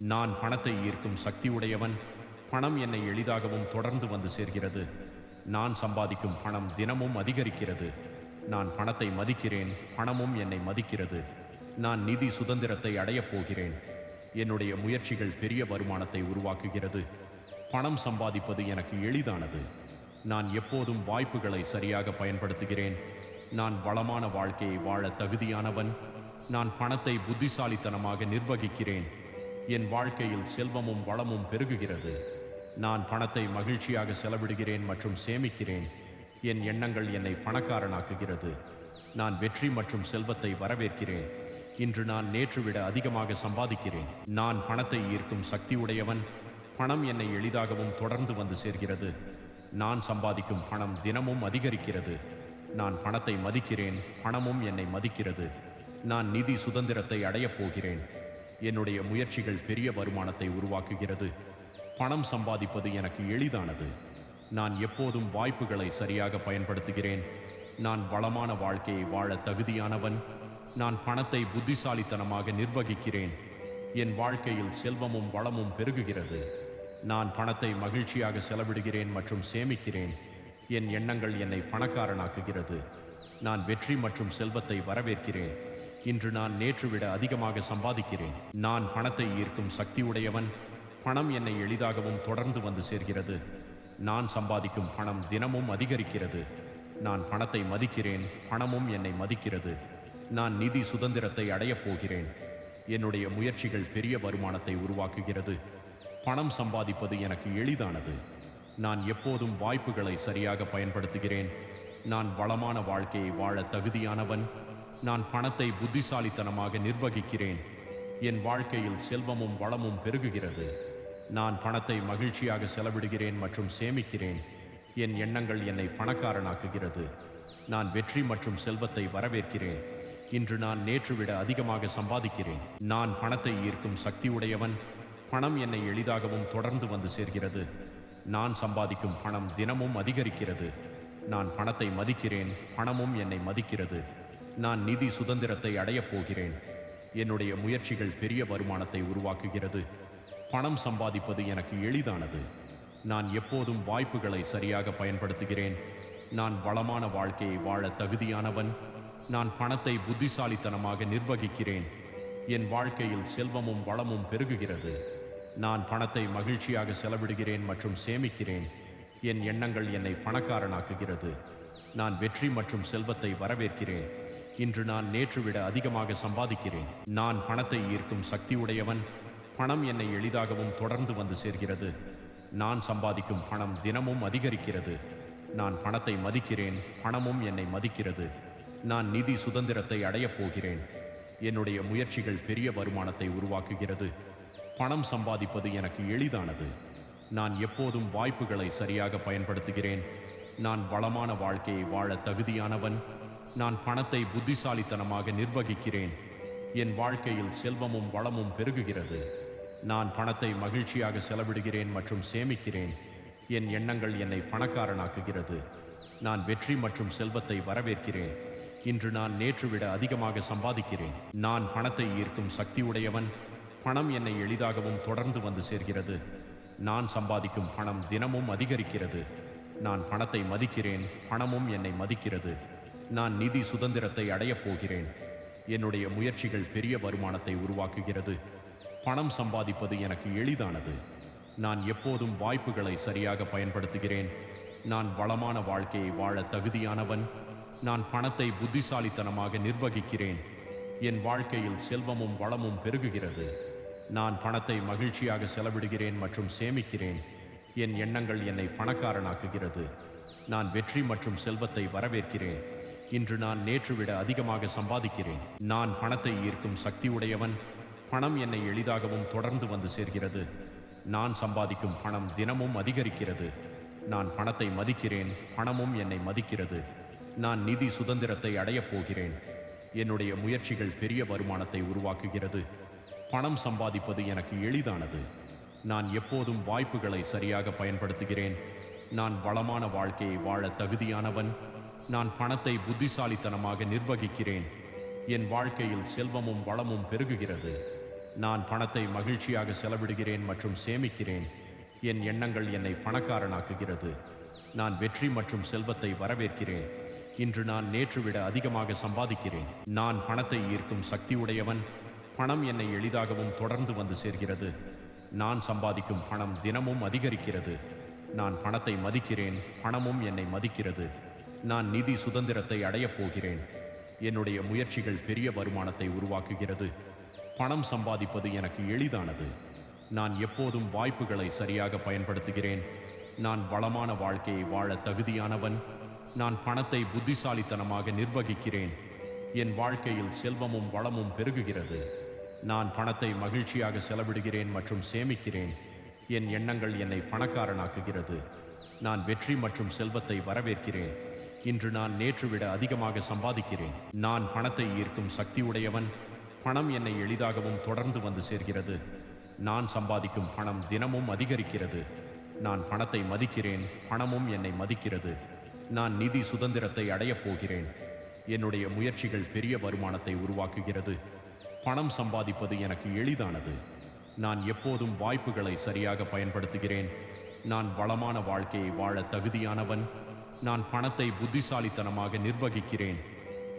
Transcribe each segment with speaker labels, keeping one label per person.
Speaker 1: நான் பணத்தை ஈர்க்கும் சக்தி உடையவன். பணம் என்னை எளிதாகவும் தொடர்ந்து வந்து சேர்கிறது. நான் சம்பாதிக்கும் பணம் தினமும் அதிகரிக்கிறது. நான் பணத்தை மதிக்கிறேன், பணமும் என்னை மதிக்கிறது. நான் நிதி சுதந்திரத்தை அடையப் போகிறேன். என்னுடைய முயற்சிகள் பெரிய வருமானத்தை உருவாக்குகிறது. பணம் சம்பாதிப்பது எனக்கு எளிதானது. நான் எப்போதும் வாய்ப்புகளை சரியாக பயன்படுத்துகிறேன். நான் வளமான வாழ்க்கையை வாழ தகுதியானவன். நான் பணத்தை புத்திசாலித்தனமாக நிர்வகிக்கிறேன். என் வாழ்க்கையில் செல்வமும் வளமும் பெருகுகிறது. நான் பணத்தை மகிழ்ச்சியாக செலவிடுகிறேன் மற்றும் சேமிக்கிறேன். என் எண்ணங்கள் என்னை பணக்காரனாக்குகிறது. நான் வெற்றி மற்றும் செல்வத்தை வரவேற்கிறேன். இன்று நான் நேற்று விட அதிகமாக சம்பாதிக்கிறேன். நான் பணத்தை ஈர்க்கும் சக்தி உடையவன். பணம் என்னை எளிதாகவும் தொடர்ந்து வந்து சேர்கிறது. நான் சம்பாதிக்கும் பணம் தினமும் அதிகரிக்கிறது. நான் பணத்தை மதிக்கிறேன், பணமும் என்னை மதிக்கிறது. நான் நிதி சுதந்திரத்தை அடையப் போகிறேன். என்னுடைய முயற்சிகள் பெரிய வருமானத்தை உருவாக்குகிறது. பணம் சம்பாதிப்பது எனக்கு எளிதானது. நான் எப்போதும் வாய்ப்புகளை சரியாக பயன்படுத்துகிறேன். நான் வளமான வாழ்க்கையை வாழ தகுதியானவன். நான் பணத்தை புத்திசாலித்தனமாக நிர்வகிக்கிறேன். என் வாழ்க்கையில் செல்வமும் வளமும் பெருகுகிறது. நான் பணத்தை மகிழ்ச்சியாக செலவிடுகிறேன் மற்றும் சேமிக்கிறேன். என் எண்ணங்கள் என்னை பணக்காரனாக்குகிறது. நான் வெற்றி மற்றும் செல்வத்தை வரவேற்கிறேன். இன்று நான் நேற்று விட அதிகமாக சம்பாதிக்கிறேன். நான் பணத்தை ஈர்க்கும் சக்தி உடையவன். பணம் என்னை எளிதாகவும் தொடர்ந்து வந்து சேர்கிறது. நான் சம்பாதிக்கும் பணம் தினமும் அதிகரிக்கிறது. நான் பணத்தை மதிக்கிறேன், பணமும் என்னை மதிக்கிறது. நான் நிதி சுதந்திரத்தை அடையப் போகிறேன். என்னுடைய முயற்சிகள் பெரிய வருமானத்தை உருவாக்குகிறது. பணம் சம்பாதிப்பது எனக்கு எளிதானது. நான் எப்போதும் வாய்ப்புகளை சரியாக பயன்படுத்துகிறேன். நான் வளமான வாழ்க்கையை வாழ தகுதியானவன். நான் பணத்தை புத்திசாலித்தனமாக நிர்வகிக்கிறேன். என் வாழ்க்கையில் செல்வமும் வளமும் பெருகுகிறது. நான் பணத்தை மகிழ்ச்சியாக செலவிடுகிறேன் மற்றும் சேமிக்கிறேன். என் எண்ணங்கள் என்னை பணக்காரனாக்குகிறது. நான் வெற்றி மற்றும் செல்வத்தை வரவேற்கிறேன். இன்று நான் நேற்று விட அதிகமாக சம்பாதிக்கிறேன். நான் பணத்தை ஈர்க்கும் சக்தி உடையவன். பணம் என்னை எளிதாகவும் தொடர்ந்து வந்து சேர்கிறது. நான் சம்பாதிக்கும் பணம் தினமும் அதிகரிக்கிறது. நான் பணத்தை மதிக்கிறேன், பணமும் என்னை மதிக்கிறது. நான் நிதி சுதந்திரத்தை அடையப் போகிறேன். என்னுடைய முயற்சிகள் பெரிய வருமானத்தை உருவாக்குகிறது. பணம் சம்பாதிப்பது எனக்கு எளிதானது. நான் எப்போதும் வாய்ப்புகளை சரியாக பயன்படுத்துகிறேன். நான் வளமான வாழ்க்கையை வாழ தகுதியானவன். நான் பணத்தை புத்திசாலித்தனமாக நிர்வகிக்கிறேன். என் வாழ்க்கையில் செல்வமும் வளமும் பெருகுகிறது. நான் பணத்தை மகிழ்ச்சியாக செலவிடுகிறேன் மற்றும் சேமிக்கிறேன். என் எண்ணங்கள் என்னை பணக்காரனாக்குகிறது. நான் வெற்றி மற்றும் செல்வத்தை வரவேற்கிறேன். இன்று நான் நேற்று விட அதிகமாக சம்பாதிக்கிறேன். நான் பணத்தை ஈர்க்கும் சக்தி உடையவன். பணம் என்னை எளிதாகவும் தொடர்ந்து வந்து சேர்கிறது. நான் சம்பாதிக்கும் பணம் தினமும் அதிகரிக்கிறது. நான் பணத்தை மதிக்கிறேன், பணமும் என்னை மதிக்கிறது. நான் நிதி சுதந்திரத்தை அடையப் போகிறேன். என்னுடைய முயற்சிகள் பெரிய வருமானத்தை உருவாக்குகிறது. பணம் சம்பாதிப்பது எனக்கு எளிதானது. நான் எப்போதும் வாய்ப்புகளை சரியாக பயன்படுத்துகிறேன். நான் வளமான வாழ்க்கையை வாழ தகுதியானவன். நான் பணத்தை புத்திசாலித்தனமாக நிர்வகிக்கிறேன். என் வாழ்க்கையில் செல்வமும் வளமும் பெருகுகிறது. நான் பணத்தை மகிழ்ச்சியாக செலவிடுகிறேன் மற்றும் சேமிக்கிறேன். என் எண்ணங்கள் என்னை பணக்காரனாக்குகிறது. நான் வெற்றி மற்றும் செல்வத்தை வரவேற்கிறேன். இன்று நான் நேற்று விட அதிகமாக சம்பாதிக்கிறேன். நான் பணத்தை ஈர்க்கும் சக்தி உடையவன். பணம் என்னை எளிதாகவும் தொடர்ந்து வந்து சேர்கிறது. நான் சம்பாதிக்கும் பணம் தினமும் அதிகரிக்கிறது. நான் பணத்தை மதிக்கிறேன், பணமும் என்னை மதிக்கிறது. நான் நிதி சுதந்திரத்தை அடையப் போகிறேன். என்னுடைய முயற்சிகள் பெரிய வருமானத்தை உருவாக்குகிறது. பணம் சம்பாதிப்பது எனக்கு எளிதானது. நான் எப்போதும் வாய்ப்புகளை சரியாக பயன்படுத்துகிறேன். நான் வளமான வாழ்க்கையை வாழ தகுதியானவன். நான் பணத்தை புத்திசாலித்தனமாக நிர்வகிக்கிறேன். என் வாழ்க்கையில் செல்வமும் வளமும் பெருகுகிறது. நான் பணத்தை மகிழ்ச்சியாக செலவிடுகிறேன் மற்றும் சேமிக்கிறேன். என் எண்ணங்கள் என்னை பணக்காரனாக்குகிறது. நான் வெற்றி மற்றும் செல்வத்தை வரவேற்கிறேன். இன்று நான் நேற்று விட அதிகமாக சம்பாதிக்கிறேன். நான் பணத்தை ஈர்க்கும் சக்தி உடையவன். பணம் என்னை எளிதாகவும் தொடர்ந்து வந்து சேர்கிறது. நான் சம்பாதிக்கும் பணம் தினமும் அதிகரிக்கிறது. நான் பணத்தை மதிக்கிறேன், பணமும் என்னை மதிக்கிறது. நான் நிதி சுதந்திரத்தை அடையப் போகிறேன். என்னுடைய முயற்சிகள் பெரிய வருமானத்தை உருவாக்குகிறது. பணம் சம்பாதிப்பது எனக்கு எளிதானது. நான் எப்போதும் வாய்ப்புகளை சரியாக பயன்படுத்துகிறேன். நான் வளமான வாழ்க்கையை வாழ தகுதியானவன். நான் பணத்தை புத்திசாலித்தனமாக நிர்வகிக்கிறேன். என் வாழ்க்கையில் செல்வமும் வளமும் பெருகுகிறது. நான் பணத்தை மகிழ்ச்சியாக செலவிடுகிறேன் மற்றும் சேமிக்கிறேன். என் எண்ணங்கள் என்னை பணக்காரனாக்குகிறது. நான் வெற்றி மற்றும் செல்வத்தை வரவேற்கிறேன். இன்று நான் நேற்று விட அதிகமாக சம்பாதிக்கிறேன். நான் பணத்தை ஈர்க்கும் சக்தியுடையவன். பணம் என்னை எளிதாகவும் தொடர்ந்து வந்து சேர்கிறது. நான் சம்பாதிக்கும் பணம் தினமும் அதிகரிக்கிறது. நான் பணத்தை மதிக்கிறேன், பணமும் என்னை மதிக்கிறது. நான் நிதி சுதந்திரத்தை அடையப் போகிறேன். என்னுடைய முயற்சிகள் பெரிய வருமானத்தை உருவாக்குகிறது. பணம் சம்பாதிப்பது எனக்கு எளிதானது. நான் எப்போதும் வாய்ப்புகளை சரியாக பயன்படுத்துகிறேன். நான் வளமான வாழ்க்கையை வாழ தகுதியானவன். நான் பணத்தை புத்திசாலித்தனமாக நிர்வகிக்கிறேன். என் வாழ்க்கையில் செல்வமும் வளமும் பெருகுகிறது. நான் பணத்தை மகிழ்ச்சியாக செலவிடுகிறேன் மற்றும் சேமிக்கிறேன். என் எண்ணங்கள் என்னை பணக்காரனாக்குகிறது. நான் வெற்றி மற்றும் செல்வத்தை வரவேற்கிறேன். இன்று நான் நேற்று விட அதிகமாக சம்பாதிக்கிறேன். நான் பணத்தை ஈர்க்கும் சக்தியுடையவன். பணம் என்னை எளிதாகவும் தொடர்ந்து வந்து சேர்கிறது. நான் சம்பாதிக்கும் பணம் தினமும் அதிகரிக்கிறது. நான் பணத்தை மதிக்கிறேன், பணமும் என்னை மதிக்கிறது. நான் நிதி சுதந்திரத்தை அடையப் போகிறேன். என்னுடைய முயற்சிகள் பெரிய வருமானத்தை உருவாக்குகிறது. பணம் சம்பாதிப்பது எனக்கு எளிதானது. நான் எப்போதும் வாய்ப்புகளை சரியாக பயன்படுத்துகிறேன். நான் வளமான வாழ்க்கையை வாழ தகுதியானவன். நான் பணத்தை புத்திசாலித்தனமாக நிர்வகிக்கிறேன்.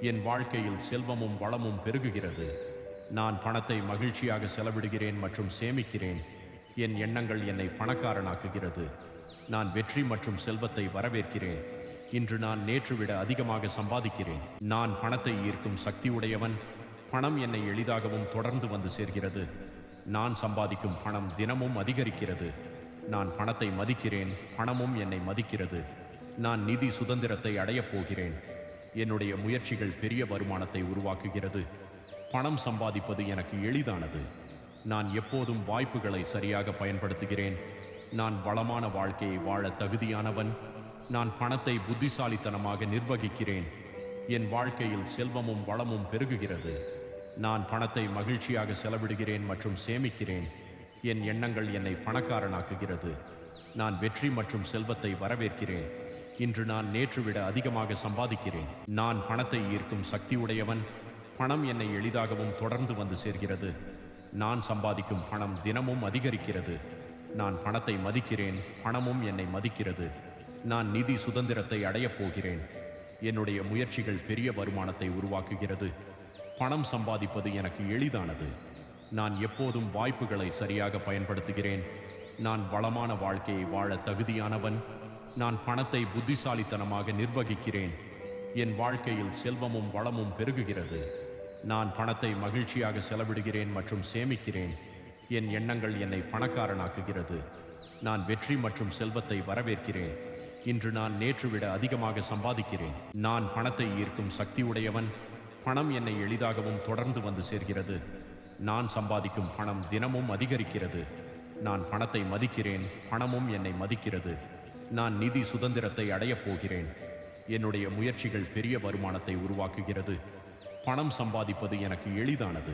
Speaker 1: என் வாழ்க்கையில் செல்வமும் வளமும் பெருகுகிறது. நான் பணத்தை மகிழ்ச்சியாக செலவிடுகிறேன் மற்றும் சேமிக்கிறேன். என் எண்ணங்கள் என்னை பணக்காரனாக்குகிறது. நான் வெற்றி மற்றும் செல்வத்தை வரவேற்கிறேன். இன்று நான் நேற்று விட அதிகமாக சம்பாதிக்கிறேன். நான் பணத்தை ஈர்க்கும் சக்தியுடையவன். பணம் என்னை எளிதாகவும் தொடர்ந்து வந்து சேர்கிறது. நான் சம்பாதிக்கும் பணம் தினமும் அதிகரிக்கிறது. நான் பணத்தை மதிக்கிறேன், பணமும் என்னை மதிக்கிறது. நான் நிதி சுதந்திரத்தை அடையப் போகிறேன். என்னுடைய முயற்சிகள் பெரிய வருமானத்தை உருவாக்குகிறது. பணம் சம்பாதிப்பது எனக்கு எளிதானது. நான் எப்போதும் வாய்ப்புகளை சரியாக பயன்படுத்துகிறேன். நான் வளமான வாழ்க்கையை வாழ தகுதியானவன். நான் பணத்தை புத்திசாலித்தனமாக நிர்வகிக்கிறேன். என் வாழ்க்கையில் செல்வமும் வளமும் பெருகுகிறது. நான் பணத்தை மகிழ்ச்சியாக செலவிடுகிறேன் மற்றும் சேமிக்கிறேன். என் எண்ணங்கள் என்னை பணக்காரனாக்குகிறது. நான் வெற்றி மற்றும் செல்வத்தை வரவேற்கிறேன். இன்று நான் நேற்று விட அதிகமாக சம்பாதிக்கிறேன். நான் பணத்தை ஈர்க்கும் சக்தியுடையவன். பணம் என்னை எளிதாகவும் தொடர்ந்து வந்து சேர்கிறது. நான் சம்பாதிக்கும் பணம் தினமும் அதிகரிக்கிறது. நான் பணத்தை மதிக்கிறேன், பணமும் என்னை மதிக்கிறது. நான் நிதி சுதந்திரத்தை அடையப் போகிறேன். என்னுடைய முயற்சிகள் பெரிய வருமானத்தை உருவாக்குகிறது. பணம் சம்பாதிப்பது எனக்கு எளிதானது. நான் எப்போதும் வாய்ப்புகளை சரியாக பயன்படுத்துகிறேன். நான் வளமான வாழ்க்கையை வாழ தகுதியானவன். நான் பணத்தை புத்திசாலித்தனமாக நிர்வகிக்கிறேன். என் வாழ்க்கையில் செல்வமும் வளமும் பெருகுகிறது. நான் பணத்தை மகிழ்ச்சியாக செலவிடுகிறேன் மற்றும் சேமிக்கிறேன். என் எண்ணங்கள் என்னை பணக்காரனாக்குகிறது. நான் வெற்றி மற்றும் செல்வத்தை வரவேற்கிறேன். இன்று நான் நேற்று விட அதிகமாக சம்பாதிக்கிறேன். நான் பணத்தை ஈர்க்கும் சக்தியுடையவன். பணம் என்னை எளிதாகவும் தொடர்ந்து வந்து சேர்கிறது. நான் சம்பாதிக்கும் பணம் தினமும் அதிகரிக்கிறது. நான் பணத்தை மதிக்கிறேன், பணமும் என்னை மதிக்கிறது. நான் நிதி சுதந்திரத்தை அடையப் போகிறேன். என்னுடைய முயற்சிகள் பெரிய வருமானத்தை உருவாக்குகிறது. பணம் சம்பாதிப்பது எனக்கு எளிதானது.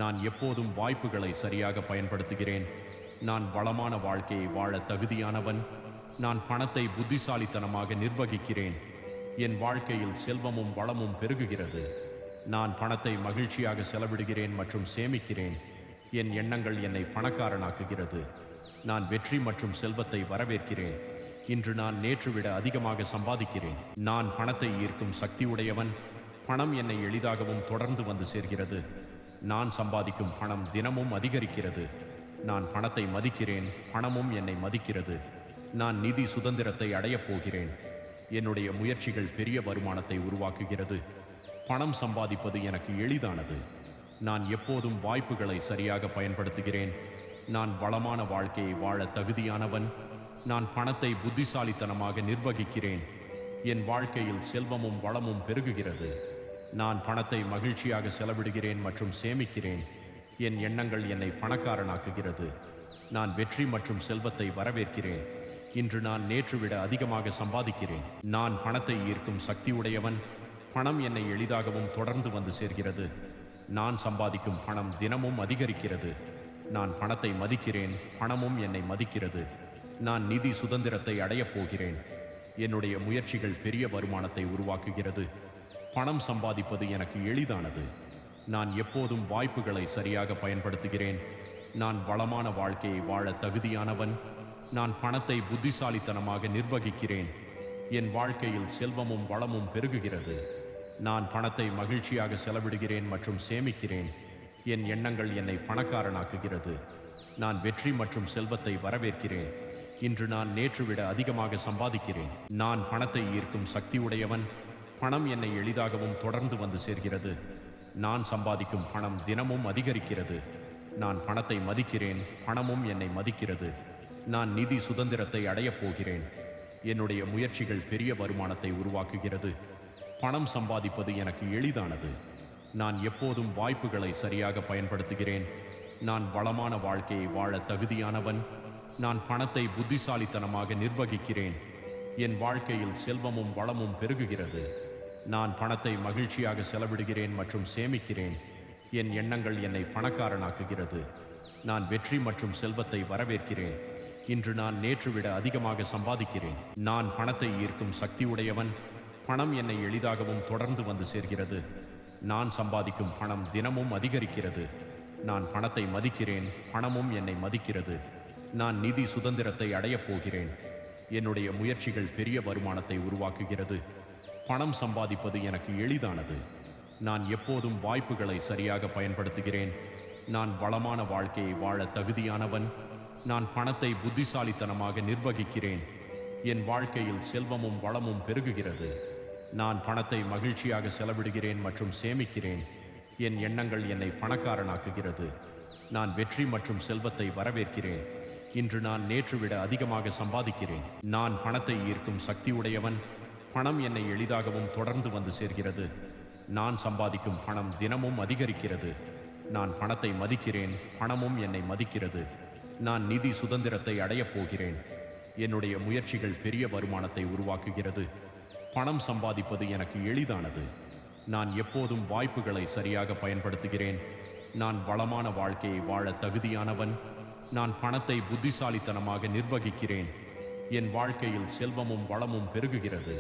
Speaker 1: நான் எப்போதும் வாய்ப்புகளை சரியாக பயன்படுத்துகிறேன். நான் வளமான வாழ்க்கையை வாழ தகுதியானவன். நான் பணத்தை புத்திசாலித்தனமாக நிர்வகிக்கிறேன். என் வாழ்க்கையில் செல்வமும் வளமும் பெருகுகிறது. நான் பணத்தை மகிழ்ச்சியாக செலவிடுகிறேன் மற்றும் சேமிக்கிறேன். என் எண்ணங்கள் என்னை பணக்காரனாக்குகிறது. நான் வெற்றி மற்றும் செல்வத்தை வரவேற்கிறேன். இன்று நான் நேற்று விட அதிகமாக சம்பாதிக்கிறேன். நான் பணத்தை ஈர்க்கும் சக்தியுடையவன். பணம் என்னை எளிதாகவும் தொடர்ந்து வந்து சேர்கிறது. நான் சம்பாதிக்கும் பணம் தினமும் அதிகரிக்கிறது. நான் பணத்தை மதிக்கிறேன், பணமும் என்னை மதிக்கிறது. நான் நிதி சுதந்திரத்தை அடையப் போகிறேன். என்னுடைய முயற்சிகள் பெரிய வருமானத்தை உருவாக்குகிறது. பணம் சம்பாதிப்பது எனக்கு எளிதானது. நான் எப்போதும் வாய்ப்புகளை சரியாக பயன்படுத்துகிறேன். நான் வளமான வாழ்க்கையை வாழ தகுதியானவன். நான் பணத்தை புத்திசாலித்தனமாக நிர்வகிக்கிறேன். என் வாழ்க்கையில் செல்வமும் வளமும் பெருகுகிறது. நான் பணத்தை மகிழ்ச்சியாக செலவிடுகிறேன் மற்றும் சேமிக்கிறேன். என் எண்ணங்கள் என்னை பணக்காரனாக்குகிறது. நான் வெற்றி மற்றும் செல்வத்தை வரவேற்கிறேன். இன்று நான் நேற்று விட அதிகமாக சம்பாதிக்கிறேன். நான் பணத்தை ஈர்க்கும் சக்தியுடையவன். பணம் என்னை எளிதாகவும் தொடர்ந்து வந்து சேர்கிறது. நான் சம்பாதிக்கும் பணம் தினமும் அதிகரிக்கிறது. நான் பணத்தை மதிக்கிறேன், பணமும் என்னை மதிக்கிறது. நான் நிதி சுதந்திரத்தை அடையப் போகிறேன். என்னுடைய முயற்சிகள் பெரிய வருமானத்தை உருவாக்குகிறது. பணம் சம்பாதிப்பது எனக்கு எளிதானது. நான் எப்போதும் வாய்ப்புகளை சரியாக பயன்படுத்துகிறேன். நான் வளமான வாழ்க்கையை வாழ தகுதியானவன். நான் பணத்தை புத்திசாலித்தனமாக நிர்வகிக்கிறேன். என் வாழ்க்கையில் செல்வமும் வளமும் பெருகுகிறது. நான் பணத்தை மகிழ்ச்சியாக செலவிடுகிறேன் மற்றும் சேமிக்கிறேன். என் எண்ணங்கள் என்னை பணக்காரனாக்குகிறது. நான் வெற்றி மற்றும் செல்வத்தை வரவேற்கிறேன். இன்று நான் நேற்று விட அதிகமாக சம்பாதிக்கிறேன். நான் பணத்தை ஈர்க்கும் சக்தி உடையவன். பணம் என்னை எளிதாகவும் தொடர்ந்து வந்து சேர்கிறது. நான் சம்பாதிக்கும் பணம் தினமும் அதிகரிக்கிறது. நான் பணத்தை மதிக்கிறேன், பணமும் என்னை மதிக்கிறது. நான் நிதி சுதந்திரத்தை அடையப் போகிறேன். என்னுடைய முயற்சிகள் பெரிய வருமானத்தை உருவாக்குகிறது. பணம் சம்பாதிப்பது எனக்கு எளிதானது. நான் எப்போதும் வாய்ப்புகளை சரியாக பயன்படுத்துகிறேன். நான் வளமான வாழ்க்கையை வாழ தகுதியானவன். நான் பணத்தை புத்திசாலித்தனமாக நிர்வகிக்கிறேன். என் வாழ்க்கையில் செல்வமும் வளமும் பெருகுகிறது. நான் பணத்தை மகிழ்ச்சியாக செலவிடுகிறேன் மற்றும் சேமிக்கிறேன். என் எண்ணங்கள் என்னை பணக்காரனாக்குகிறது. நான் வெற்றி மற்றும் செல்வத்தை வரவேற்கிறேன். இன்று நான் நேற்று விட அதிகமாக சம்பாதிக்கிறேன். நான் பணத்தை ஈர்க்கும் சக்தி உடையவன். பணம் என்னை எளிதாகவும் தொடர்ந்து வந்து சேர்கிறது. நான் சம்பாதிக்கும் பணம் தினமும் அதிகரிக்கிறது. நான் பணத்தை மதிக்கிறேன், பணமும் என்னை மதிக்கிறது. நான் நிதி சுதந்திரத்தை அடையப் போகிறேன். என்னுடைய முயற்சிகள் பெரிய வருமானத்தை உருவாக்குகிறது. பணம் சம்பாதிப்பது எனக்கு எளிதானது. நான் எப்போதும் வாய்ப்புகளை சரியாக பயன்படுத்துகிறேன். நான் வளமான வாழ்க்கையை வாழ தகுதியானவன். நான் பணத்தை புத்திசாலித்தனமாக நிர்வகிக்கிறேன். என் வாழ்க்கையில் செல்வமும் வளமும் பெருகுகிறது. நான் பணத்தை மகிழ்ச்சியாக செலவிடுகிறேன் மற்றும் சேமிக்கிறேன். என் எண்ணங்கள் என்னை பணக்காரனாக்குகிறது. நான் வெற்றி மற்றும் செல்வத்தை வரவேற்கிறேன். இன்று நான் நேற்று விட அதிகமாக சம்பாதிக்கிறேன். நான் பணத்தை ஈர்க்கும் சக்தி உடையவன். பணம் என்னை எளிதாகவும் தொடர்ந்து வந்து சேர்கிறது. நான் சம்பாதிக்கும் பணம் தினமும் அதிகரிக்கிறது. நான் பணத்தை மதிக்கிறேன், பணமும் என்னை மதிக்கிறது. நான் நிதி சுதந்திரத்தை அடையப் போகிறேன். என்னுடைய முயற்சிகள் பெரிய வருமானத்தை உருவாக்குகிறது. பணம் சம்பாதிப்பது எனக்கு எளிதானது. நான் எப்போதும் வாய்ப்புகளை சரியாக பயன்படுத்துகிறேன். நான் வளமான வாழ்க்கையை வாழ தகுதியானவன். நான் பணத்தை புத்திசாலித்தனமாக நிர்வகிக்கிறேன். என் வாழ்க்கையில் செல்வமும் வளமும் பெருகுகிறது.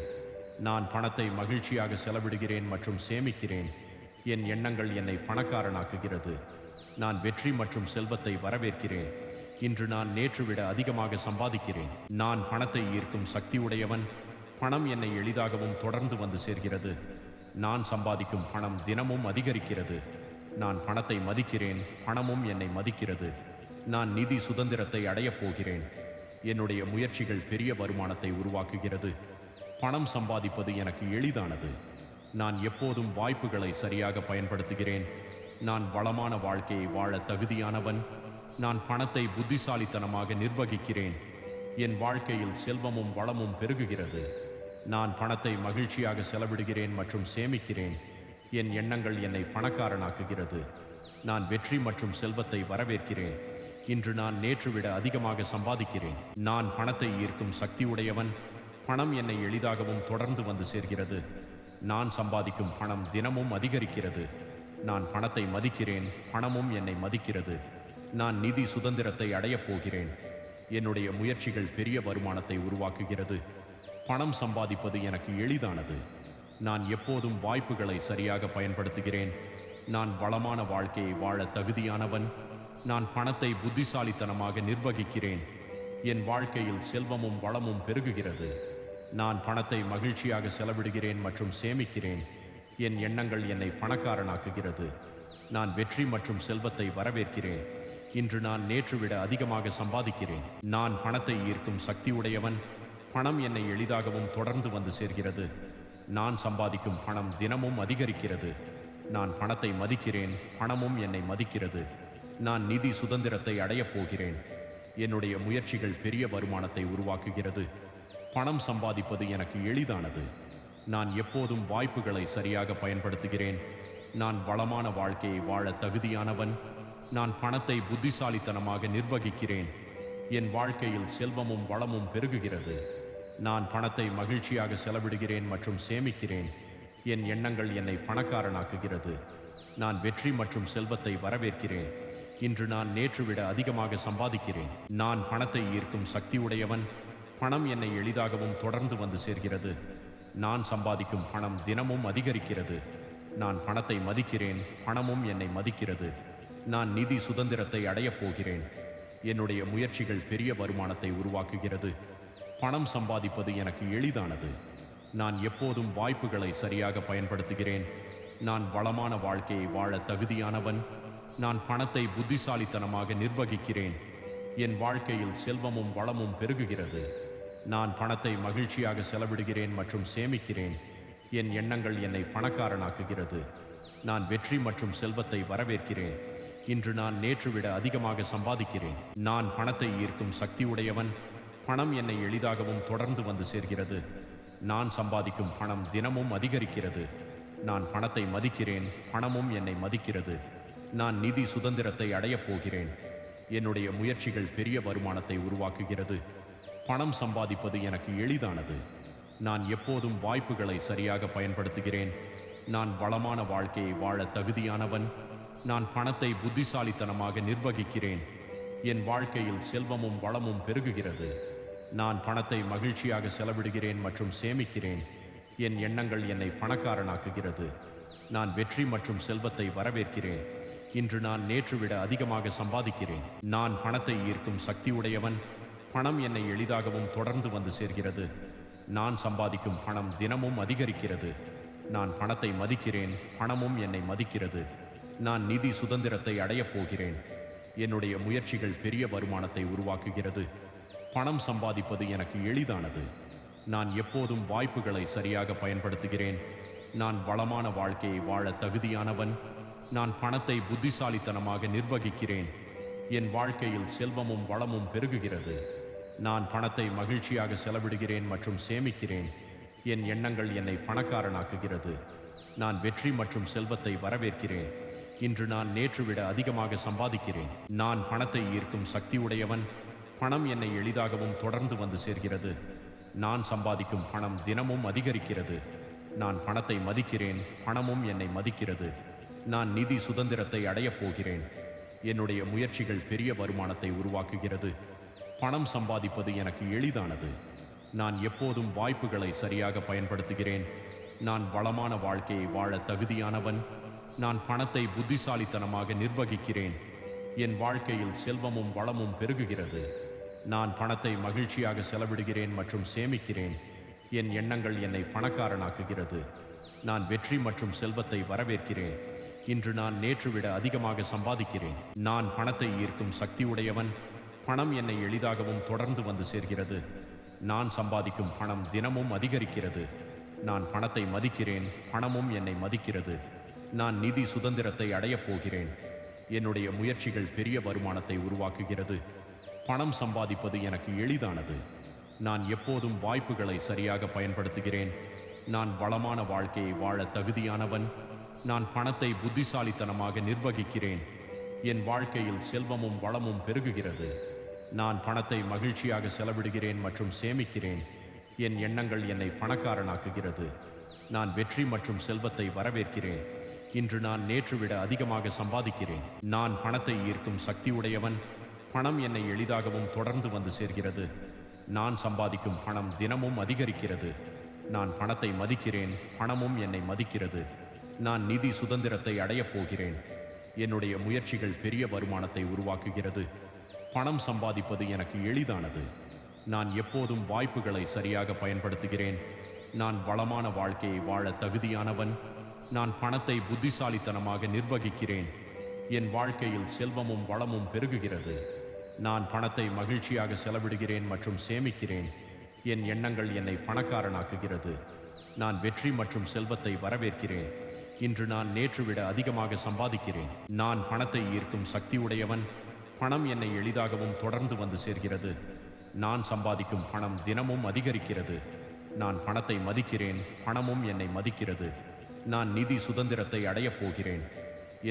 Speaker 1: நான் பணத்தை மகிழ்ச்சியாக செலவிடுகிறேன் மற்றும் சேமிக்கிறேன். என் எண்ணங்கள் என்னை பணக்காரனாக்குகிறது. நான் வெற்றி மற்றும் செல்வத்தை வரவேற்கிறேன். இன்று நான் நேற்று விட அதிகமாக சம்பாதிக்கிறேன். நான் பணத்தை ஈர்க்கும் சக்தி உடையவன். பணம் என்னை எளிதாகவும் தொடர்ந்து வந்து சேர்கிறது. நான் சம்பாதிக்கும் பணம் தினமும் அதிகரிக்கிறது. நான் பணத்தை மதிக்கிறேன், பணமும் என்னை மதிக்கிறது. நான் நிதி சுதந்திரத்தை அடையப் போகிறேன். என்னுடைய முயற்சிகள் பெரிய வருமானத்தை உருவாக்குகிறது. பணம் சம்பாதிப்பது எனக்கு எளிதானது. நான் எப்போதும் வாய்ப்புகளை சரியாக பயன்படுத்துகிறேன். நான் வளமான வாழ்க்கையை வாழ தகுதியானவன். நான் பணத்தை புத்திசாலித்தனமாக நிர்வகிக்கிறேன். என் வாழ்க்கையில் செல்வமும் வளமும் பெருகுகிறது. நான் பணத்தை மகிழ்ச்சியாக செலவிடுகிறேன் மற்றும் சேமிக்கிறேன். என் எண்ணங்கள் என்னை பணக்காரனாக்குகிறது. நான் வெற்றி மற்றும் செல்வத்தை வரவேற்கிறேன். இன்று நான் நேற்று விட அதிகமாக சம்பாதிக்கிறேன். நான் பணத்தை ஈர்க்கும் சக்தி உடையவன். பணம் என்னை எளிதாகவும் தொடர்ந்து வந்து சேர்கிறது. நான் சம்பாதிக்கும் பணம் தினமும் அதிகரிக்கிறது. நான் பணத்தை மதிக்கிறேன், பணமும் என்னை மதிக்கிறது. நான் நிதி சுதந்திரத்தை அடையப் போகிறேன். என்னுடைய முயற்சிகள் பெரிய வருமானத்தை உருவாக்குகிறது. பணம் சம்பாதிப்பது எனக்கு எளிதானது. நான் எப்போதும் வாய்ப்புகளை சரியாக பயன்படுத்துகிறேன். நான் வளமான வாழ்க்கையை வாழ தகுதியானவன். நான் பணத்தை புத்திசாலித்தனமாக நிர்வகிக்கிறேன். என் வாழ்க்கையில் செல்வமும் வளமும் பெருகுகிறது. நான் பணத்தை மகிழ்ச்சியாக செலவிடுகிறேன் மற்றும் சேமிக்கிறேன். என் எண்ணங்கள் என்னை பணக்காரனாக்குகிறது. நான் வெற்றி மற்றும் செல்வத்தை வரவேற்கிறேன். இன்று நான் நேற்று விட அதிகமாக சம்பாதிக்கிறேன். நான் பணத்தை ஈர்க்கும் சக்தி உடையவன். பணம் என்னை எளிதாகவும் தொடர்ந்து வந்து சேர்கிறது. நான் சம்பாதிக்கும் பணம் தினமும் அதிகரிக்கிறது. நான் பணத்தை மதிக்கிறேன், பணமும் என்னை மதிக்கிறது. நான் நிதி சுதந்திரத்தை அடையப் போகிறேன். என்னுடைய முயற்சிகள் பெரிய வருமானத்தை உருவாக்குகிறது. பணம் சம்பாதிப்பது எனக்கு எளிதானது. நான் எப்போதும் வாய்ப்புகளை சரியாக பயன்படுத்துகிறேன். நான் வளமான வாழ்க்கையை வாழ தகுதியானவன். நான் பணத்தை புத்திசாலித்தனமாக நிர்வகிக்கிறேன். என் வாழ்க்கையில் செல்வமும் வளமும் பெருகுகிறது. நான் பணத்தை மகிழ்ச்சியாக செலவிடுகிறேன் மற்றும் சேமிக்கிறேன். என் எண்ணங்கள் என்னை பணக்காரனாக்குகிறது. நான் வெற்றி மற்றும் செல்வத்தை வரவேற்கிறேன். இன்று நான் நேற்று விட அதிகமாக சம்பாதிக்கிறேன். நான் பணத்தை ஈர்க்கும் சக்தி உடையவன். பணம் என்னை எளிதாகவும் தொடர்ந்து வந்து சேர்கிறது. நான் சம்பாதிக்கும் பணம் தினமும் அதிகரிக்கிறது. நான் பணத்தை மதிக்கிறேன், பணமும் என்னை மதிக்கிறது. நான் நிதி சுதந்திரத்தை அடையப் போகிறேன். என்னுடைய முயற்சிகள் பெரிய வருமானத்தை உருவாக்குகிறது. பணம் சம்பாதிப்பது எனக்கு எளிதானது. நான் எப்போதும் வாய்ப்புகளை சரியாக பயன்படுத்துகிறேன். நான் வளமான வாழ்க்கையை வாழ தகுதியானவன். நான் பணத்தை புத்திசாலித்தனமாக நிர்வகிக்கிறேன். என் வாழ்க்கையில் செல்வமும் வளமும் பெருகுகிறது. நான் பணத்தை மகிழ்ச்சியாக செலவிடுகிறேன் மற்றும் சேமிக்கிறேன். என் எண்ணங்கள் என்னை பணக்காரனாக்குகிறது. நான் வெற்றி மற்றும் செல்வத்தை வரவேற்கிறேன். இன்று நான் நேற்று விட அதிகமாக சம்பாதிக்கிறேன். நான் பணத்தை ஈர்க்கும் சக்தி உடையவன். பணம் என்னை எளிதாகவும் தொடர்ந்து வந்து சேர்கிறது. நான் சம்பாதிக்கும் பணம் தினமும் அதிகரிக்கிறது. நான் பணத்தை மதிக்கிறேன், பணமும் என்னை மதிக்கிறது. நான் நிதி சுதந்திரத்தை அடையப் போகிறேன். என்னுடைய முயற்சிகள் பெரிய வருமானத்தை உருவாக்குகிறது. பணம் சம்பாதிப்பது எனக்கு எளிதானது. நான் எப்போதும் வாய்ப்புகளை சரியாக பயன்படுத்துகிறேன். நான் வளமான வாழ்க்கையை வாழ தகுதியானவன். நான் பணத்தை புத்திசாலித்தனமாக நிர்வகிக்கிறேன். என் வாழ்க்கையில் செல்வமும் வளமும் பெருகுகிறது. நான் பணத்தை மகிழ்ச்சியாக செலவிடுகிறேன் மற்றும் சேமிக்கிறேன். என் எண்ணங்கள் என்னை பணக்காரனாக்குகிறது. நான் வெற்றி மற்றும் செல்வத்தை வரவேற்கிறேன். இன்று நான் நேற்று விட அதிகமாக சம்பாதிக்கிறேன். நான் பணத்தை ஈர்க்கும் சக்தி உடையவன். பணம் என்னை எளிதாகவும் தொடர்ந்து வந்து சேர்கிறது. நான் சம்பாதிக்கும் பணம் தினமும் அதிகரிக்கிறது. நான் பணத்தை மதிக்கிறேன், பணமும் என்னை மதிக்கிறது. நான் நிதி சுதந்திரத்தை அடையப் போகிறேன். என்னுடைய முயற்சிகள் பெரிய வருமானத்தை உருவாக்குகிறது. பணம் சம்பாதிப்பது எனக்கு எளிதானது. நான் எப்போதும் வாய்ப்புகளை சரியாக பயன்படுத்துகிறேன். நான் வளமான வாழ்க்கையை வாழ தகுதியானவன். நான் பணத்தை புத்திசாலித்தனமாக நிர்வகிக்கிறேன். என் வாழ்க்கையில் செல்வமும் வளமும் பெருகுகிறது. நான் பணத்தை மகிழ்ச்சியாக செலவிடுகிறேன் மற்றும் சேமிக்கிறேன். என் எண்ணங்கள் என்னை பணக்காரனாக்குகிறது. நான் வெற்றி மற்றும் செல்வத்தை வரவேற்கிறேன். இன்று நான் நேற்று விட அதிகமாக சம்பாதிக்கிறேன். நான் பணத்தை ஈர்க்கும் சக்தி உடையவன். பணம் என்னை எளிதாகவும் தொடர்ந்து வந்து சேர்கிறது. நான் சம்பாதிக்கும் பணம் தினமும் அதிகரிக்கிறது. நான் பணத்தை மதிக்கிறேன், பணமும் என்னை மதிக்கிறது. நான் நிதி சுதந்திரத்தை அடையப் போகிறேன். என்னுடைய முயற்சிகள் பெரிய வருமானத்தை உருவாக்குகிறது. பணம் சம்பாதிப்பது எனக்கு எளிதானது. நான் எப்போதும் வாய்ப்புகளை சரியாக பயன்படுத்துகிறேன். நான் வளமான வாழ்க்கையை வாழ தகுதியானவன். நான் பணத்தை புத்திசாலித்தனமாக நிர்வகிக்கிறேன். என் வாழ்க்கையில் செல்வமும் வளமும் பெருகுகிறது. நான் பணத்தை மகிழ்ச்சியாக செலவிடுகிறேன் மற்றும் சேமிக்கிறேன். என் எண்ணங்கள் என்னை பணக்காரனாக்குகிறது. நான் வெற்றி மற்றும் செல்வத்தை வரவேற்கிறேன். இன்று நான் நேற்று விட அதிகமாக சம்பாதிக்கிறேன். நான் பணத்தை ஈர்க்கும் சக்தி உடையவன். பணம் என்னை எளிதாகவும் தொடர்ந்து வந்து சேர்கிறது. நான் சம்பாதிக்கும் பணம் தினமும் அதிகரிக்கிறது. நான் பணத்தை மதிக்கிறேன், பணமும் என்னை மதிக்கிறது. நான் நிதி சுதந்திரத்தை அடையப் போகிறேன். என்னுடைய முயற்சிகள் பெரிய வருமானத்தை உருவாக்குகிறது. பணம் சம்பாதிப்பது எனக்கு எளிதானது. நான் எப்போதும் வாய்ப்புகளை சரியாக பயன்படுத்துகிறேன். நான் வளமான வாழ்க்கையை வாழ தகுதியானவன். நான் பணத்தை புத்திசாலித்தனமாக நிர்வகிக்கிறேன். என் வாழ்க்கையில் செல்வமும் வளமும் பெருகுகிறது. நான் பணத்தை மகிழ்ச்சியாக செலவிடுகிறேன் மற்றும் சேமிக்கிறேன். என் எண்ணங்கள் என்னை பணக்காரனாக்குகிறது. நான் வெற்றி மற்றும் செல்வத்தை வரவேற்கிறேன். இன்று நான் நேற்று விட அதிகமாக சம்பாதிக்கிறேன். நான் பணத்தை ஈர்க்கும் சக்தி உடையவன். பணம் என்னை எளிதாகவும் தொடர்ந்து வந்து சேர்கிறது. நான் சம்பாதிக்கும் பணம் தினமும் அதிகரிக்கிறது. நான் பணத்தை மதிக்கிறேன், பணமும் என்னை மதிக்கிறது. நான் நிதி சுதந்திரத்தை அடையப் போகிறேன். என்னுடைய முயற்சிகள் பெரிய வருமானத்தை உருவாக்குகிறது. பணம் சம்பாதிப்பது எனக்கு எளிதானது. நான் எப்போதும் வாய்ப்புகளை சரியாக பயன்படுத்துகிறேன். நான் வளமான வாழ்க்கையை வாழ தகுதியானவன். நான் பணத்தை புத்திசாலித்தனமாக நிர்வகிக்கிறேன். என் வாழ்க்கையில் செல்வமும் வளமும் பெருகுகிறது. நான் பணத்தை மகிழ்ச்சியாக செலவிடுகிறேன் மற்றும் சேமிக்கிறேன். என் எண்ணங்கள் என்னை பணக்காரனாக்குகிறது. நான் வெற்றி மற்றும் செல்வத்தை வரவேற்கிறேன். இன்று நான் நேற்று விட அதிகமாக சம்பாதிக்கிறேன். நான் பணத்தை ஈர்க்கும் சக்தி உடையவன். பணம் என்னை எளிதாகவும் தொடர்ந்து வந்து சேர்கிறது. நான் சம்பாதிக்கும் பணம் தினமும் அதிகரிக்கிறது. நான் பணத்தை மதிக்கிறேன், பணமும் என்னை மதிக்கிறது. நான் நிதி சுதந்திரத்தை அடையப் போகிறேன்.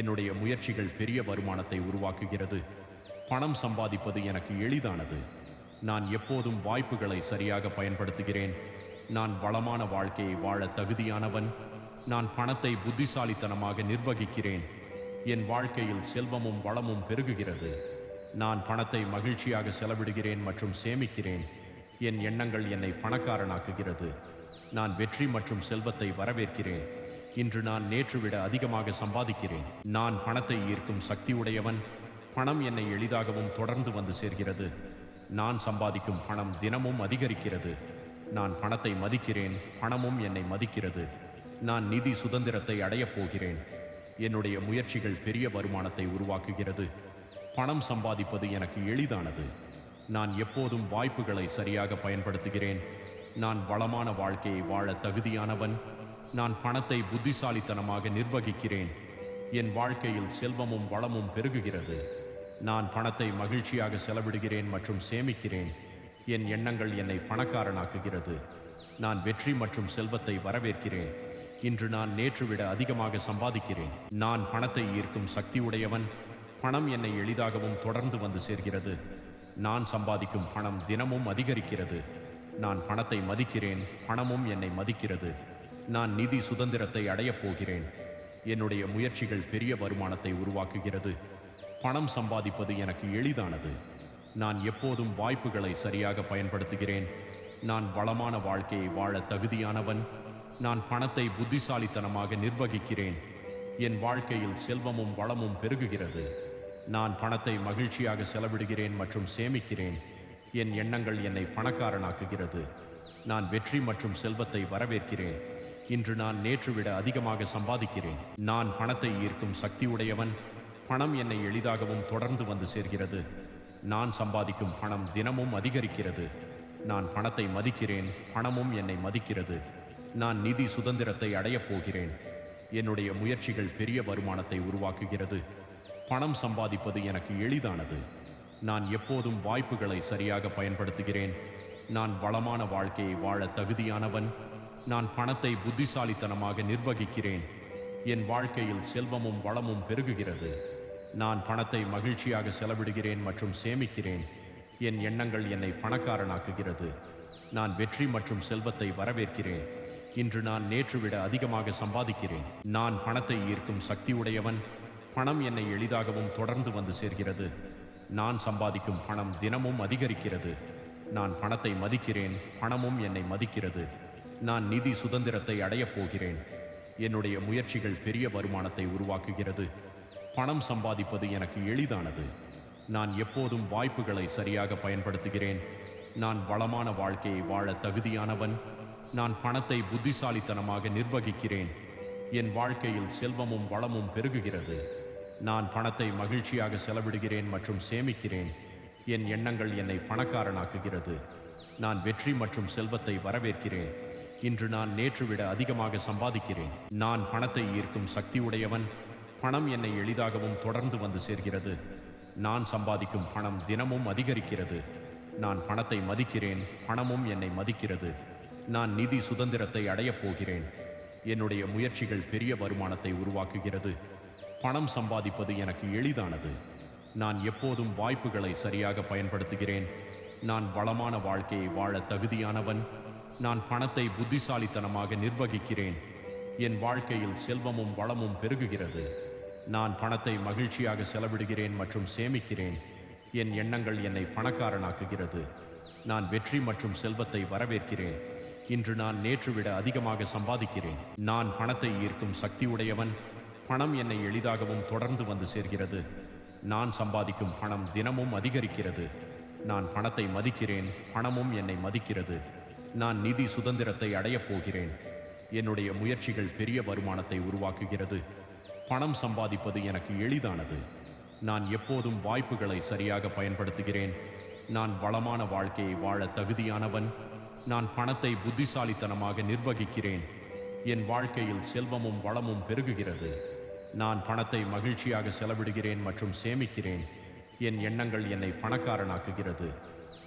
Speaker 1: என்னுடைய முயற்சிகள் பெரிய வருமானத்தை உருவாக்குகிறது. பணம் சம்பாதிப்பது எனக்கு எளிதானது. நான் எப்போதும் வாய்ப்புகளை சரியாக பயன்படுத்துகிறேன். நான் வளமான வாழ்க்கையை வாழ தகுதியானவன். நான் பணத்தை புத்திசாலித்தனமாக நிர்வகிக்கிறேன். என் வாழ்க்கையில் செல்வமும் வளமும் பெருகுகிறது. நான் பணத்தை மகிழ்ச்சியாக செலவிடுகிறேன் மற்றும் சேமிக்கிறேன். என் எண்ணங்கள் என்னை பணக்காரனாக்குகிறது. நான் வெற்றி மற்றும் செல்வத்தை வரவேற்கிறேன். இன்று நான் நேற்று விட அதிகமாக சம்பாதிக்கிறேன். நான் பணத்தை ஈர்க்கும் சக்தியுடையவன். பணம் என்னை எளிதாகவும் தொடர்ந்து வந்து சேர்கிறது. நான் சம்பாதிக்கும் பணம் தினமும் அதிகரிக்கிறது. நான் பணத்தை மதிக்கிறேன், பணமும் என்னை மதிக்கிறது. நான் நிதி சுதந்திரத்தை அடையப் போகிறேன். என்னுடைய முயற்சிகள் பெரிய வருமானத்தை உருவாக்குகிறது. பணம் சம்பாதிப்பது எனக்கு எளிதானது. நான் எப்போதும் வாய்ப்புகளை சரியாக பயன்படுத்துகிறேன். நான் வளமான வாழ்க்கையை வாழ தகுதியானவன். நான் பணத்தை புத்திசாலித்தனமாக நிர்வகிக்கிறேன். என் வாழ்க்கையில் செல்வமும் வளமும் பெருகுகிறது. நான் பணத்தை மகிழ்ச்சியாக செலவிடுகிறேன் மற்றும் சேமிக்கிறேன். என் எண்ணங்கள் என்னை பணக்காரனாக்குகிறது. நான் வெற்றி மற்றும் செல்வத்தை வரவேற்கிறேன். இன்று நான் நேற்று விட அதிகமாக சம்பாதிக்கிறேன். நான் பணத்தை ஈர்க்கும் சக்தியுடையவன். பணம் என்னை எளிதாகவும் தொடர்ந்து வந்து சேர்கிறது. நான் சம்பாதிக்கும் பணம் தினமும் அதிகரிக்கிறது. நான் பணத்தை மதிக்கிறேன், பணமும் என்னை மதிக்கிறது. நான் நிதி சுதந்திரத்தை அடையப் போகிறேன். என்னுடைய முயற்சிகள் பெரிய வருமானத்தை உருவாக்குகிறது. பணம் சம்பாதிப்பது எனக்கு எளிதானது. நான் எப்போதும் வாய்ப்புகளை சரியாக பயன்படுத்துகிறேன். நான் வளமான வாழ்க்கையை வாழ தகுதியானவன். நான் பணத்தை புத்திசாலித்தனமாக நிர்வகிக்கிறேன். என் வாழ்க்கையில் செல்வமும் வளமும் பெருகுகிறது. நான் பணத்தை மகிழ்ச்சியாக செலவிடுகிறேன் மற்றும் சேமிக்கிறேன். என் எண்ணங்கள் என்னை பணக்காரனாக்குகிறது. நான் வெற்றி மற்றும் செல்வத்தை வரவேற்கிறேன். இன்று நான் நேற்று விட அதிகமாக சம்பாதிக்கிறேன். நான் பணத்தை ஈர்க்கும் சக்தியுடையவன். பணம் என்னை எளிதாகவும் தொடர்ந்து வந்து சேர்கிறது. நான் சம்பாதிக்கும் பணம் தினமும் அதிகரிக்கிறது. நான் பணத்தை மதிக்கிறேன், பணமும் என்னை மதிக்கிறது. நான் நிதி சுதந்திரத்தை அடையப் போகிறேன். என்னுடைய முயற்சிகள் பெரிய வருமானத்தை உருவாக்குகிறது. பணம் சம்பாதிப்பது எனக்கு எளிதானது. நான் எப்போதும் வாய்ப்புகளை சரியாக பயன்படுத்துகிறேன். நான் வளமான வாழ்க்கையை வாழ தகுதியானவன். நான் பணத்தை புத்திசாலித்தனமாக நிர்வகிக்கிறேன். என் வாழ்க்கையில் செல்வமும் வளமும் பெருகுகிறது. நான் பணத்தை மகிழ்ச்சியாக செலவிடுகிறேன் மற்றும் சேமிக்கிறேன். என் எண்ணங்கள் என்னை பணக்காரனாக்குகிறது. நான் வெற்றி மற்றும் செல்வத்தை வரவேற்கிறேன். இன்று நான் நேற்று விட அதிகமாக சம்பாதிக்கிறேன். நான் பணத்தை ஈர்க்கும் சக்தியுடையவன். பணம் என்னை எளிதாகவும் தொடர்ந்து வந்து சேர்கிறது. நான் சம்பாதிக்கும் பணம் தினமும் அதிகரிக்கிறது. நான் பணத்தை மதிக்கிறேன், பணமும் என்னை மதிக்கிறது. நான் நிதி சுதந்திரத்தை அடையப் போகிறேன். என்னுடைய முயற்சிகள் பெரிய வருமானத்தை உருவாக்குகிறது. பணம் சம்பாதிப்பது எனக்கு எளிதானது. நான் எப்போதும் வாய்ப்புகளை சரியாக பயன்படுத்துகிறேன். நான் வளமான வாழ்க்கையை வாழ தகுதியானவன். நான் பணத்தை புத்திசாலித்தனமாக நிர்வகிக்கிறேன். என் வாழ்க்கையில் செல்வமும் வளமும் பெருகுகிறது. நான் பணத்தை மகிழ்ச்சியாக செலவிடுகிறேன் மற்றும் சேமிக்கிறேன். என் எண்ணங்கள் என்னை பணக்காரனாக்குகிறது. நான் வெற்றி மற்றும் செல்வத்தை வரவேற்கிறேன். இன்று நான் நேற்று விட அதிகமாக சம்பாதிக்கிறேன். நான் பணத்தை ஈர்க்கும் சக்தியுடையவன். பணம் என்னை எளிதாகவும் தொடர்ந்து வந்து சேர்கிறது. நான் சம்பாதிக்கும் பணம் தினமும் அதிகரிக்கிறது. நான் பணத்தை மதிக்கிறேன், பணமும் என்னை மதிக்கிறது. நான் நிதி சுதந்திரத்தை அடையப் போகிறேன். என்னுடைய முயற்சிகள் பெரிய வருமானத்தை உருவாக்குகிறது. பணம் சம்பாதிப்பது எனக்கு எளிதானது. நான் எப்போதும் வாய்ப்புகளை சரியாக பயன்படுத்துகிறேன். நான் வளமான வாழ்க்கையை வாழ தகுதியானவன். நான் பணத்தை புத்திசாலித்தனமாக நிர்வகிக்கிறேன். என் வாழ்க்கையில் செல்வமும் வளமும் பெருகுகிறது. நான் பணத்தை மகிழ்ச்சியாக செலவிடுகிறேன் மற்றும் சேமிக்கிறேன். என் எண்ணங்கள் என்னை பணக்காரனாக்குகிறது. நான் வெற்றி மற்றும் செல்வத்தை வரவேற்கிறேன். இன்று நான் நேற்று விட அதிகமாக சம்பாதிக்கிறேன். நான் பணத்தை ஈர்க்கும் சக்தியுடையவன். பணம் என்னை எளிதாகவும் தொடர்ந்து வந்து சேர்கிறது. நான் சம்பாதிக்கும் பணம் தினமும் அதிகரிக்கிறது. நான் பணத்தை மதிக்கிறேன், பணமும் என்னை மதிக்கிறது. நான் நிதி சுதந்திரத்தை அடையப் போகிறேன். என்னுடைய முயற்சிகள் பெரிய வருமானத்தை உருவாக்குகிறது. பணம் சம்பாதிப்பது எனக்கு எளிதானது. நான் எப்போதும் வாய்ப்புகளை சரியாக பயன்படுத்துகிறேன். நான் வளமான வாழ்க்கையை வாழ தகுதியானவன். நான் பணத்தை புத்திசாலித்தனமாக நிர்வகிக்கிறேன். என் வாழ்க்கையில் செல்வமும் வளமும் பெருகுகிறது. நான் பணத்தை மகிழ்ச்சியாக செலவிடுகிறேன் மற்றும் சேமிக்கிறேன். என் எண்ணங்கள் என்னை பணக்காரனாக்குகிறது.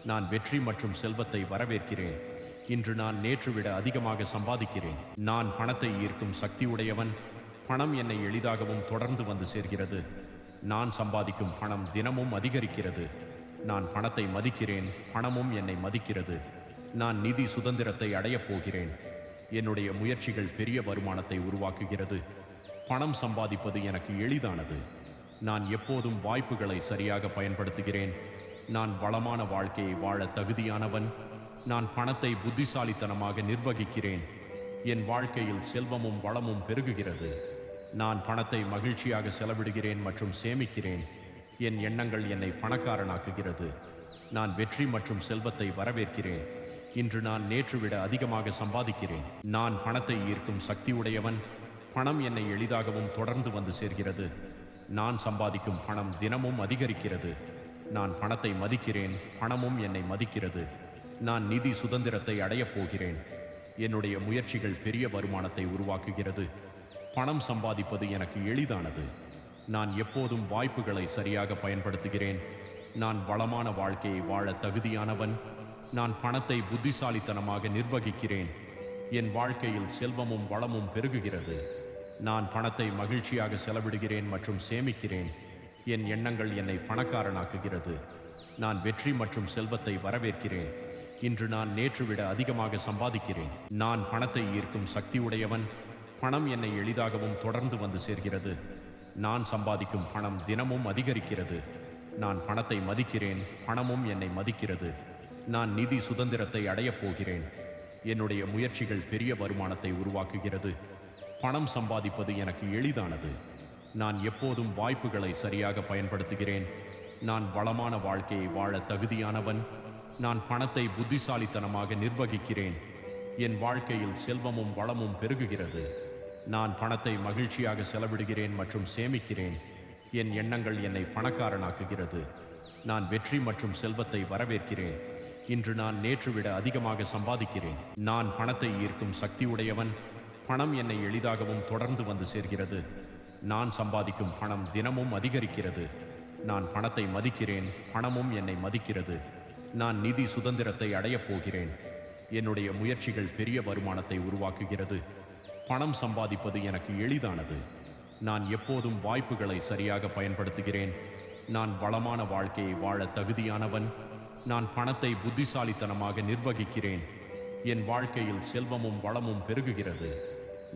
Speaker 1: நான் வெற்றி மற்றும் செல்வத்தை வரவேற்கிறேன். இன்று நான் நேற்று விட அதிகமாக சம்பாதிக்கிறேன். நான் பணத்தை ஈர்க்கும் சக்தியுடையவன். பணம் என்னை எளிதாகவும் தொடர்ந்து வந்து சேர்கிறது. நான் சம்பாதிக்கும் பணம் தினமும் அதிகரிக்கிறது. நான் பணத்தை மதிக்கிறேன், பணமும் என்னை மதிக்கிறது. நான் நிதி சுதந்திரத்தை அடையப் போகிறேன். என்னுடைய முயற்சிகள் பெரிய வருமானத்தை உருவாக்குகிறது. பணம் சம்பாதிப்பது எனக்கு எளிதானது. நான் எப்போதும் வாய்ப்புகளை சரியாக பயன்படுத்துகிறேன். நான் வளமான வாழ்க்கையை வாழ தகுதியானவன். நான் பணத்தை புத்திசாலித்தனமாக நிர்வகிக்கிறேன். என் வாழ்க்கையில் செல்வமும் வளமும் பெருகுகிறது. நான் பணத்தை மகிழ்ச்சியாக செலவிடுகிறேன் மற்றும் சேமிக்கிறேன். என் எண்ணங்கள் என்னை பணக்காரனாக்குகிறது. நான் வெற்றி மற்றும் செல்வத்தை வரவேற்கிறேன். இன்று நான் நேற்று விட அதிகமாக சம்பாதிக்கிறேன். நான் பணத்தை ஈர்க்கும் சக்தி உடையவன். பணம் என்னை எளிதாகவும் தொடர்ந்து வந்து சேர்கிறது. நான் சம்பாதிக்கும் பணம் தினமும் அதிகரிக்கிறது. நான் பணத்தை மதிக்கிறேன், பணமும் என்னை மதிக்கிறது. நான் நிதி சுதந்திரத்தை அடையப் போகிறேன். என்னுடைய முயற்சிகள் பெரிய வருமானத்தை உருவாக்குகிறது. பணம் சம்பாதிப்பது எனக்கு எளிதானது. நான் எப்போதும் வாய்ப்புகளை சரியாக பயன்படுத்துகிறேன். நான் வளமான வாழ்க்கையை வாழ தகுதியானவன். நான் பணத்தை புத்திசாலித்தனமாக நிர்வகிக்கிறேன். என் வாழ்க்கையில் செல்வமும் வளமும் பெருகுகிறது. நான் பணத்தை மகிழ்ச்சியாக செலவிடுகிறேன் மற்றும் சேமிக்கிறேன். என் எண்ணங்கள் என்னை பணக்காரனாக்குகிறது. நான் வெற்றி மற்றும் செல்வத்தை வரவேற்கிறேன். இன்று நான் நேற்று விட அதிகமாக சம்பாதிக்கிறேன். நான் பணத்தை ஈர்க்கும் சக்தி உடையவன். பணம் என்னை எளிதாகவும் தொடர்ந்து வந்து சேர்கிறது. நான் சம்பாதிக்கும் பணம் தினமும் அதிகரிக்கிறது. நான் பணத்தை மதிக்கிறேன், பணமும் என்னை மதிக்கிறது. நான் நிதி சுதந்திரத்தை அடையப் போகிறேன். என்னுடைய முயற்சிகள் பெரிய வருமானத்தை உருவாக்குகிறது. பணம் சம்பாதிப்பது எனக்கு எளிதானது. நான் எப்போதும் வாய்ப்புகளை சரியாக பயன்படுத்துகிறேன். நான் வளமான வாழ்க்கையை வாழ தகுதியானவன். நான் பணத்தை புத்திசாலித்தனமாக நிர்வகிக்கிறேன். என் வாழ்க்கையில் செல்வமும் வளமும் பெருகுகிறது. நான் பணத்தை மகிழ்ச்சியாக செலவிடுகிறேன் மற்றும் சேமிக்கிறேன். என் எண்ணங்கள் என்னை பணக்காரனாக்குகிறது. நான் வெற்றி மற்றும் செல்வத்தை வரவேற்கிறேன். இன்று நான் நேற்று விட அதிகமாக சம்பாதிக்கிறேன். நான் பணத்தை ஈர்க்கும் சக்தி உடையவன். பணம் என்னை எளிதாகவும் தொடர்ந்து வந்து சேர்கிறது. நான் சம்பாதிக்கும் பணம் தினமும் அதிகரிக்கிறது. நான் பணத்தை மதிக்கிறேன், பணமும் என்னை மதிக்கிறது. நான் நிதி சுதந்திரத்தை அடையப் போகிறேன். என்னுடைய முயற்சிகள் பெரிய வருமானத்தை உருவாக்குகிறது. பணம் சம்பாதிப்பது எனக்கு எளிதானது. நான் எப்போதும் வாய்ப்புகளை சரியாக பயன்படுத்துகிறேன். நான் வளமான வாழ்க்கையை வாழ தகுதியானவன். நான் பணத்தை புத்திசாலித்தனமாக நிர்வகிக்கிறேன். என் வாழ்க்கையில் செல்வமும் வளமும் பெருகுகிறது.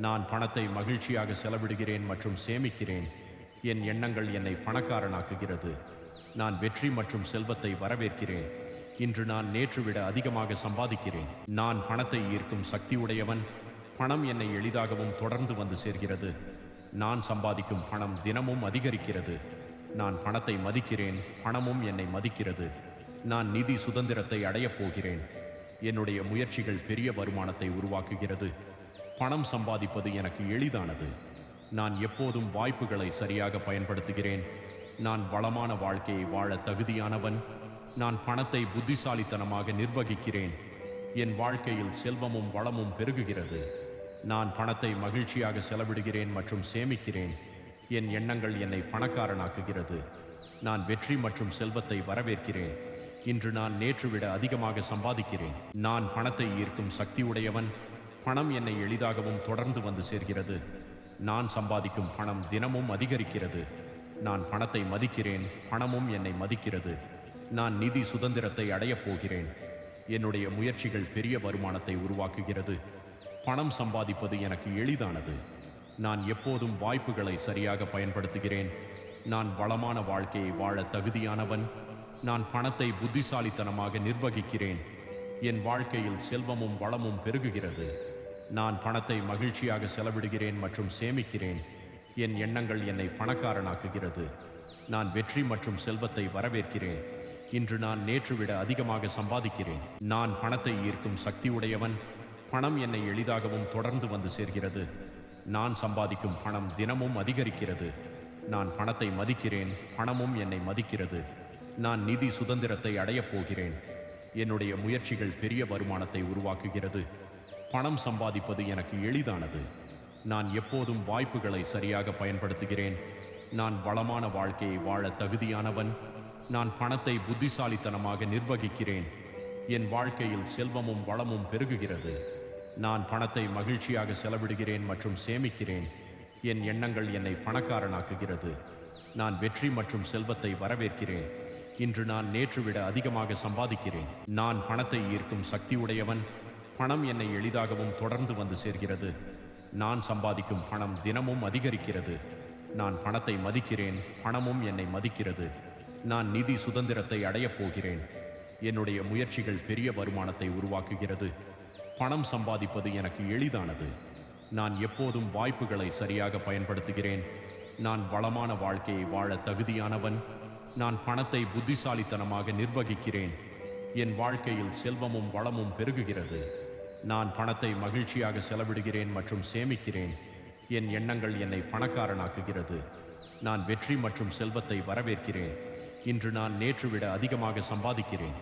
Speaker 1: நான் பணத்தை மகிழ்ச்சியாக செலவிடுகிறேன் மற்றும் சேமிக்கிறேன். என் எண்ணங்கள் என்னை பணக்காரனாக்குகிறது. நான் வெற்றி மற்றும் செல்வத்தை வரவேற்கிறேன். இன்று நான் நேற்று விட அதிகமாக சம்பாதிக்கிறேன். நான் பணத்தை ஈர்க்கும் சக்தி உடையவன். பணம் என்னை எளிதாகவும் தொடர்ந்து வந்து சேர்கிறது. நான் சம்பாதிக்கும் பணம் தினமும் அதிகரிக்கிறது. நான் பணத்தை மதிக்கிறேன், பணமும் என்னை மதிக்கிறது. நான் நிதி சுதந்திரத்தை அடையப் போகிறேன். என்னுடைய முயற்சிகள் பெரிய வருமானத்தை உருவாக்குகிறது. பணம் சம்பாதிப்பது எனக்கு எளிதானது. நான் எப்போதும் வாய்ப்புகளை சரியாக பயன்படுத்துகிறேன். நான் வளமான வாழ்க்கையை வாழ தகுதியானவன். நான் பணத்தை புத்திசாலித்தனமாக நிர்வகிக்கிறேன். என் வாழ்க்கையில் செல்வமும் வளமும் பெருகுகிறது. நான் பணத்தை மகிழ்ச்சியாக செலவிடுகிறேன் மற்றும் சேமிக்கிறேன். என் எண்ணங்கள் என்னை பணக்காரனாக்குகிறது. நான் வெற்றி மற்றும் செல்வத்தை வரவேற்கிறேன். இன்று நான் நேற்று விட அதிகமாக சம்பாதிக்கிறேன். நான் பணத்தை ஈர்க்கும் சக்தி உடையவன். பணம் என்னை எளிதாகவும் தொடர்ந்து வந்து சேர்கிறது. நான் சம்பாதிக்கும் பணம் தினமும் அதிகரிக்கிறது. நான் பணத்தை மதிக்கிறேன், பணமும் என்னை மதிக்கிறது. நான் நிதி சுதந்திரத்தை அடையப் போகிறேன். என்னுடைய முயற்சிகள் பெரிய வருமானத்தை உருவாக்குகிறது. பணம் சம்பாதிப்பது எனக்கு எளிதானது. நான் எப்போதும் வாய்ப்புகளை சரியாக பயன்படுத்துகிறேன். நான் வளமான வாழ்க்கையை வாழ தகுதியானவன். நான் பணத்தை புத்திசாலித்தனமாக நிர்வகிக்கிறேன். என் வாழ்க்கையில் செல்வமும் வளமும் பெருகுகிறது. நான் பணத்தை மகிழ்ச்சியாக செலவிடுகிறேன் மற்றும் சேமிக்கிறேன். என் எண்ணங்கள் என்னை பணக்காரனாக்குகிறது. நான் வெற்றி மற்றும் செல்வத்தை வரவேற்கிறேன். இன்று நான் நேற்று விட அதிகமாக சம்பாதிக்கிறேன். நான் பணத்தை ஈர்க்கும் சக்தி உடையவன். பணம் என்னை எளிதாகவும் தொடர்ந்து வந்து சேர்கிறது. நான் சம்பாதிக்கும் பணம் தினமும் அதிகரிக்கிறது. நான் பணத்தை மதிக்கிறேன், பணமும் என்னை மதிக்கிறது. நான் நிதி சுதந்திரத்தை அடையப் போகிறேன். என்னுடைய முயற்சிகள் பெரிய வருமானத்தை உருவாக்குகிறது. பணம் சம்பாதிப்பது எனக்கு எளிதானது. நான் எப்போதும் வாய்ப்புகளை சரியாக பயன்படுத்துகிறேன். நான் வளமான வாழ்க்கையை வாழ தகுதியானவன். நான் பணத்தை புத்திசாலித்தனமாக நிர்வகிக்கிறேன். என் வாழ்க்கையில் செல்வமும் வளமும் பெருகுகிறது. நான் பணத்தை மகிழ்ச்சியாக செலவிடுகிறேன் மற்றும் சேமிக்கிறேன். என் எண்ணங்கள் என்னை பணக்காரனாக்குகிறது. நான் வெற்றி மற்றும் செல்வத்தை வரவேற்கிறேன். இன்று நான் நேற்று விட அதிகமாக சம்பாதிக்கிறேன். நான் பணத்தை ஈர்க்கும் சக்தி உடையவன். பணம் என்னை எளிதாகவும் தொடர்ந்து வந்து சேர்கிறது. நான் சம்பாதிக்கும் பணம் தினமும் அதிகரிக்கிறது. நான் பணத்தை மதிக்கிறேன், பணமும் என்னை மதிக்கிறது. நான் நிதி சுதந்திரத்தை அடையப் போகிறேன். என்னுடைய முயற்சிகள் பெரிய வருமானத்தை உருவாக்குகிறது. பணம் சம்பாதிப்பது எனக்கு எளிதானது. நான் எப்போதும் வாய்ப்புகளை சரியாக பயன்படுத்துகிறேன். நான் வளமான வாழ்க்கையை வாழ தகுதியானவன். நான் பணத்தை புத்திசாலித்தனமாக நிர்வகிக்கிறேன். என் வாழ்க்கையில் செல்வமும் வளமும் பெருகுகிறது. நான் பணத்தை மகிழ்ச்சியாக செலவிடுகிறேன் மற்றும் சேமிக்கிறேன். என் எண்ணங்கள் என்னை பணக்காரனாக்குகிறது. நான் வெற்றி மற்றும் செல்வத்தை வரவேற்கிறேன். இன்று நான் நேற்று விட அதிகமாக சம்பாதிக்கிறேன்.